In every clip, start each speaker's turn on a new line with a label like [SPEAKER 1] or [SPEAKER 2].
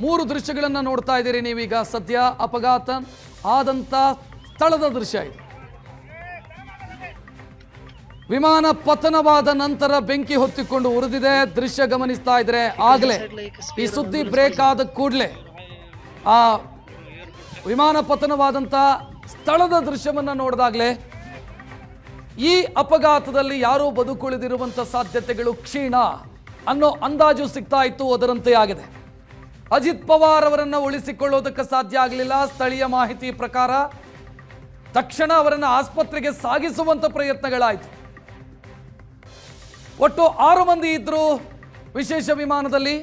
[SPEAKER 1] 3 ದೃಶ್ಯಗಳನ್ನು ನೋಡ್ತಾ ಇದ್ದೀರಿ ನೀವೀಗ. ಸದ್ಯ ಅಪಘಾತ ಆದಂಥ ಸ್ಥಳದ ದೃಶ್ಯ ಇದು. ವಿಮಾನ ಪತನವಾದ ನಂತರ ಬೆಂಕಿ ಹೊತ್ತಿಕೊಂಡು ಉರಿದಿದೆ. ದೃಶ್ಯ ಗಮನಿಸ್ತಾ ಇದ್ರೆ ಆಗಲೇ ಈ ಸುದ್ದಿ ಬ್ರೇಕ್ ಆದ ಕೂಡಲೇ ಆ ವಿಮಾನ ಪತನವಾದಂಥ ಸ್ಥಳದ ದೃಶ್ಯವನ್ನು ನೋಡಿದಾಗಲೇ ಈ ಅಪಘಾತದಲ್ಲಿ ಯಾರೂ ಬದುಕುಳಿದಿರುವಂಥ ಸಾಧ್ಯತೆಗಳು ಕ್ಷೀಣ ಅನ್ನೋ ಅಂದಾಜು ಸಿಗ್ತಾ ಇತ್ತು. ಅದರಂತೆ ಆಗಿದೆ. ಅಜಿತ್ ಪವಾರ್ ಅವರನ್ನು ಉಳಿಸಿಕೊಳ್ಳೋದಕ್ಕೆ ಸಾಧ್ಯ ಆಗಲಿಲ್ಲ. ಸ್ಥಳೀಯ ಮಾಹಿತಿ ಪ್ರಕಾರ ತಕ್ಷಣ ಅವರನ್ನು ಆಸ್ಪತ್ರೆಗೆ ಸಾಗಿಸುವಂಥ ಪ್ರಯತ್ನಗಳಾಯಿತು. ಒಟ್ಟು 6 ಮಂದಿ ಇದ್ದರು ವಿಶೇಷ ವಿಮಾನದಲ್ಲಿ,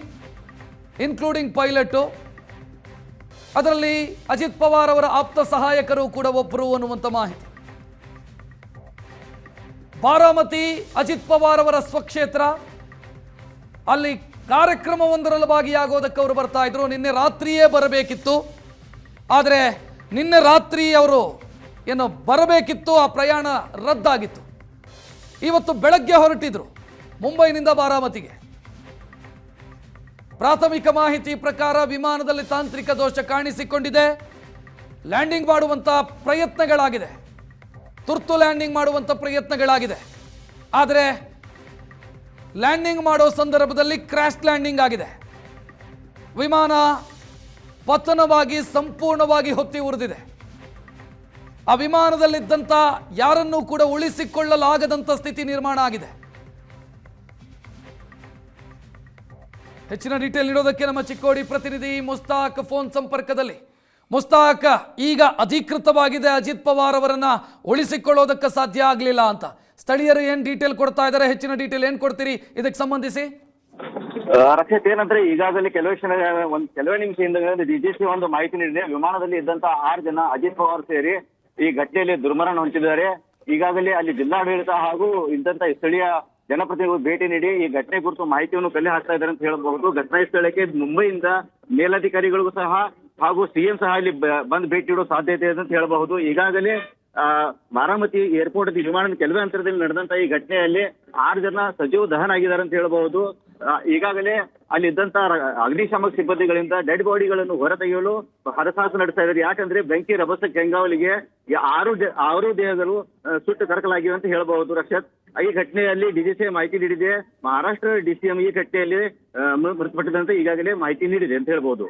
[SPEAKER 1] ಇನ್ಕ್ಲೂಡಿಂಗ್ ಪೈಲಟು. ಅದರಲ್ಲಿ ಅಜಿತ್ ಪವಾರ್ ಅವರ ಆಪ್ತ ಸಹಾಯಕರು ಕೂಡ ಒಬ್ಬರು ಅನ್ನುವಂಥ ಮಾಹಿತಿ. ಬಾರಾಮತಿ ಅಜಿತ್ ಪವಾರ್ ಅವರ ಸ್ವಕ್ಷೇತ್ರ. ಅಲ್ಲಿ ಕಾರ್ಯಕ್ರಮವೊಂದರಲ್ಲಿ ಭಾಗಿಯಾಗೋದಕ್ಕೆ ಅವರು ಬರ್ತಾ ಇದ್ರು. ನಿನ್ನೆ ರಾತ್ರಿಯೇ ಬರಬೇಕಿತ್ತು. ಆದರೆ ನಿನ್ನೆ ರಾತ್ರಿ ಅವರು ಏನು ಬರಬೇಕಿತ್ತು, ಆ ಪ್ರಯಾಣ ರದ್ದಾಗಿತ್ತು. ಇವತ್ತು ಬೆಳಗ್ಗೆ ಹೊರಟಿದ್ರು ಮುಂಬೈನಿಂದ ಬಾರಾಮತಿಗೆ. ಪ್ರಾಥಮಿಕ ಮಾಹಿತಿ ಪ್ರಕಾರ ವಿಮಾನದಲ್ಲಿ ತಾಂತ್ರಿಕ ದೋಷ ಕಾಣಿಸಿಕೊಂಡಿದೆ. ಲ್ಯಾಂಡಿಂಗ್ ಮಾಡುವಂಥ ಪ್ರಯತ್ನಗಳಾಗಿದೆ, ತುರ್ತು ಲ್ಯಾಂಡಿಂಗ್ ಮಾಡುವಂಥ ಪ್ರಯತ್ನಗಳಾಗಿದೆ. ಆದರೆ ಲ್ಯಾಂಡಿಂಗ್ ಮಾಡೋ ಸಂದರ್ಭದಲ್ಲಿ ಕ್ರ್ಯಾಶ್ ಲ್ಯಾಂಡಿಂಗ್ ಆಗಿದೆ. ವಿಮಾನ ಪತನವಾಗಿ ಸಂಪೂರ್ಣವಾಗಿ ಹೊತ್ತಿ ಉರಿದಿದೆ. ಆ ವಿಮಾನದಲ್ಲಿದ್ದಂಥ ಯಾರನ್ನೂ ಕೂಡ ಉಳಿಸಿಕೊಳ್ಳಲಾಗದಂಥ ಸ್ಥಿತಿ ನಿರ್ಮಾಣ ಆಗಿದೆ. ಹೆಚ್ಚಿನ ಡೀಟೇಲ್ ನೀಡೋದಕ್ಕೆ ನಮ್ಮ ಚಿಕ್ಕೋಡಿ ಪ್ರತಿನಿಧಿ ಮುಸ್ತಾಕ್ ಫೋನ್ ಸಂಪರ್ಕದಲ್ಲಿ. ಮುಸ್ತಾಕ್, ಈಗ ಅಧಿಕೃತವಾಗಿದೆ ಅಜಿತ್ ಪವಾರ್ ಅವರನ್ನ ಉಳಿಸಿಕೊಳ್ಳೋದಕ್ಕೆ ಸಾಧ್ಯ ಆಗಲಿಲ್ಲ ಅಂತ ಸ್ಥಳೀಯರು ಏನು ಡೀಟೇಲ್ ಕೊಡ್ತಾ ಇದ್ದಾರೆ? ಹೆಚ್ಚಿನ ಡೀಟೇಲ್ ಏನು ಕೊಡ್ತೀರಿ ಇದಕ್ಕೆ ಸಂಬಂಧಿಸಿ?
[SPEAKER 2] ರಕ್ಷಿತ್, ಏನಂದ್ರೆ ಈಗಾಗಲೇ ಕೆಲವೇ ನಿಮಿಷದಿಂದ ಡಿಜಿಸಿ ಒಂದು ಮಾಹಿತಿ ನೀಡಿದೆ. ವಿಮಾನದಲ್ಲಿ ಇದ್ದಂತ 6 ಜನ ಅಜಿತ್ ಪವಾರ್ ಸೇರಿ ಈ ಘಟನೆಯಲ್ಲಿ ದುರ್ಮರಣ ಹೊಂದಿದ್ದಾರೆ. ಈಗಾಗಲೇ ಅಲ್ಲಿ ಜಿಲ್ಲಾಡಳಿತ ಹಾಗೂ ಇದ್ದಂತ ಸ್ಥಳೀಯ ಜನಪ್ರತಿನಿಧಿಗಳು ಭೇಟಿ ನೀಡಿ ಈ ಘಟನೆ ಕುರಿತು ಮಾಹಿತಿಯನ್ನು ಕಲೆ ಹಾಕ್ತಾ ಇದ್ದಾರೆ ಅಂತ ಹೇಳಬಹುದು. ಘಟನಾ ಸ್ಥಳಕ್ಕೆ ಮುಂಬೈಯಿಂದ ಮೇಲಧಿಕಾರಿಗಳಿಗೂ ಸಹ ಹಾಗೂ ಸಿಎಂ ಸಹ ಇಲ್ಲಿ ಬಂದು ಭೇಟಿ ನೀಡುವ ಸಾಧ್ಯತೆ ಇದೆ ಅಂತ ಹೇಳಬಹುದು. ಈಗಾಗಲೇ ಬಾರಾಮತಿ ಏರ್ಪೋರ್ಟ್ ವಿಮಾನದ ಕೆಲವೇ ಅಂತರದಲ್ಲಿ ನಡೆದಂತ ಈ ಘಟನೆಯಲ್ಲಿ 6 ಜನ ಸಜೀವ ದಹನ ಆಗಿದ್ದಾರೆ ಅಂತ ಹೇಳಬಹುದು. ಈಗಾಗಲೇ ಅಲ್ಲಿ ಇದ್ದಂತ ಅಗ್ನಿಶಾಮಕ ಸಿಬ್ಬಂದಿಗಳಿಂದ ಡೆಡ್ ಬಾಡಿಗಳನ್ನು ಹೊರತೆಗೆಯಲು ಹರಸಾಹಸ ನಡೆಸ್ತಾ ಇದ್ದಾರೆ. ಯಾಕಂದ್ರೆ ಬೆಂಕಿ ರಭಸ ಕೆಂಗಾವಲಿಗೆ 6 ದೇಹಗಳು ಸುಟ್ಟು ಕರಕಲಾಗಿವೆ ಅಂತ ಹೇಳಬಹುದು. ರಕ್ಷತ್, ಈ ಘಟನೆಯಲ್ಲಿ ಡಿಜಿಸಿ ಮಾಹಿತಿ ನೀಡಿದೆ. ಮಹಾರಾಷ್ಟ್ರ ಡಿಸಿಎಂ ಈ ಘಟನೆಯಲ್ಲಿ ಮೃತಪಟ್ಟಿದಂತೆ ಈಗಾಗಲೇ ಮಾಹಿತಿ ನೀಡಿದೆ ಅಂತ ಹೇಳ್ಬಹುದು.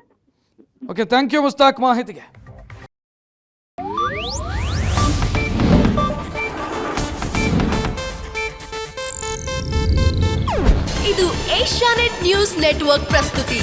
[SPEAKER 1] ಓಕೆ, ಥ್ಯಾಂಕ್ ಯು ಮುಸ್ತಾಕ್ ಮಾಹಿತಿಗೆ.
[SPEAKER 3] ಇದು ಏಷ್ಯಾನೆಟ್ ನ್ಯೂಸ್ ನೆಟ್ವರ್ಕ್ ಪ್ರಸ್ತುತಿ.